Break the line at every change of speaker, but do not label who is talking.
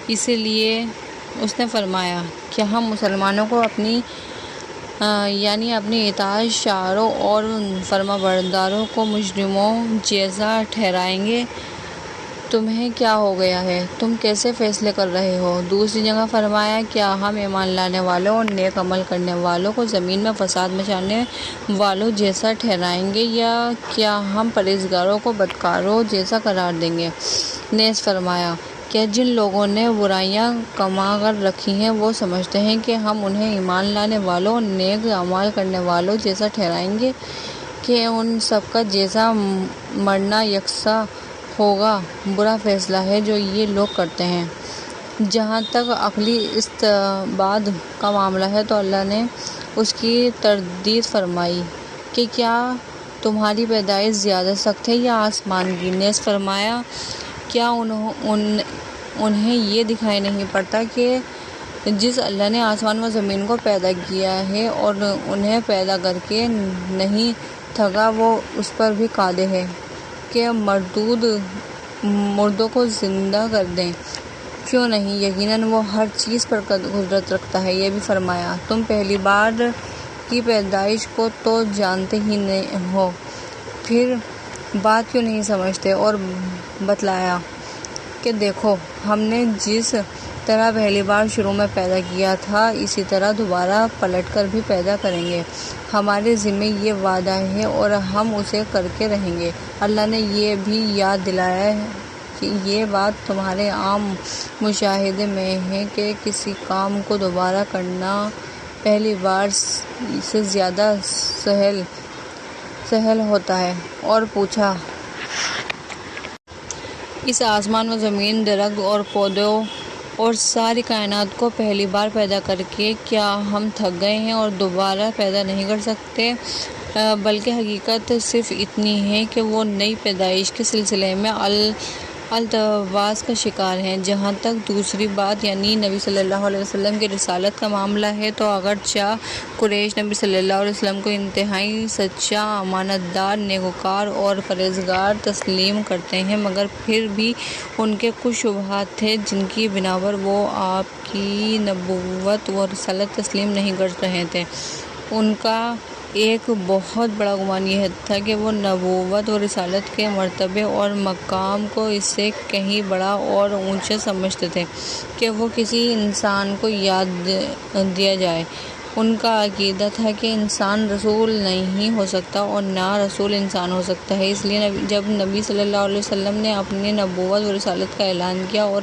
اسی لیے اس نے فرمایا کہ ہم مسلمانوں کو اپنی اطاعت شعاروں اور فرما برداروں کو مجرموں جیسا ٹھہرائیں گے۔ تمہیں کیا ہو گیا ہے؟ تم کیسے فیصلے کر رہے ہو؟ دوسری جگہ فرمایا، کیا ہم ایمان لانے والوں اور نیک عمل کرنے والوں کو زمین میں فساد مچانے والوں جیسا ٹھہرائیں گے، یا کیا ہم پرہیزگاروں کو بدکاروں جیسا قرار دیں گے؟ نیز فرمایا، کیا جن لوگوں نے برائیاں کما کر رکھی ہیں وہ سمجھتے ہیں کہ ہم انہیں ایمان لانے والوں اور نیک اعمال کرنے والوں جیسا ٹھہرائیں گے کہ ان سب کا جیسا مرنا یکساں ہوگا؟ برا فیصلہ ہے جو یہ لوگ کرتے ہیں۔ جہاں تک عقلی استنباط کا معاملہ ہے تو اللہ نے اس کی تردید فرمائی کہ کیا تمہاری پیدائش زیادہ سخت ہے یا آسمان کی؟ نیز فرمایا، کیا انہیں یہ دکھائی نہیں پڑتا کہ جس اللہ نے آسمان و زمین کو پیدا کیا ہے اور انہیں پیدا کر کے نہیں تھکا، وہ اس پر بھی قادر ہے کہ مردوں کو زندہ کر دیں؟ کیوں نہیں، یقیناً وہ ہر چیز پر قدرت رکھتا ہے۔ یہ بھی فرمایا، تم پہلی بار کی پیدائش کو تو جانتے ہی ہو، پھر بات کیوں نہیں سمجھتے؟ اور بتلایا کہ دیکھو، ہم نے جس طرح پہلی بار شروع میں پیدا کیا تھا اسی طرح دوبارہ پلٹ کر بھی پیدا کریں گے۔ ہمارے ذمہ یہ وعدہ ہے اور ہم اسے کر کے رہیں گے۔ اللہ نے یہ بھی یاد دلایا کہ یہ بات تمہارے عام مشاہدے میں ہے کہ کسی کام کو دوبارہ کرنا پہلی بار سے زیادہ سہل ہوتا ہے۔ اور پوچھا، اس آسمان و زمین، درخت اور پودوں اور ساری کائنات کو پہلی بار پیدا کر کے کیا ہم تھک گئے ہیں اور دوبارہ پیدا نہیں کر سکتے؟ بلکہ حقیقت صرف اتنی ہے کہ وہ نئی پیدائش کے سلسلے میں التواس کا شکار ہیں۔ جہاں تک دوسری بات یعنی نبی صلی اللہ علیہ وسلم کی رسالت کا معاملہ ہے تو اگرچہ قریش نبی صلی اللہ علیہ وسلم کو انتہائی سچا، امانت دار، نیکوکار اور پرہیزگار تسلیم کرتے ہیں، مگر پھر بھی ان کے کچھ شبہات تھے جن کی بنا پر وہ آپ کی نبوت و رسالت تسلیم نہیں کر رہے تھے۔ ان کا ایک بہت بڑا گمان یہ تھا کہ وہ نبوت و رسالت کے مرتبے اور مقام کو اس سے کہیں بڑا اور اونچا سمجھتے تھے کہ وہ کسی انسان کو یاد دیا جائے۔ ان کا عقیدہ تھا کہ انسان رسول نہیں ہو سکتا اور نہ رسول انسان ہو سکتا ہے۔ اس لیے جب نبی صلی اللہ علیہ وسلم نے اپنی نبوت و رسالت کا اعلان کیا اور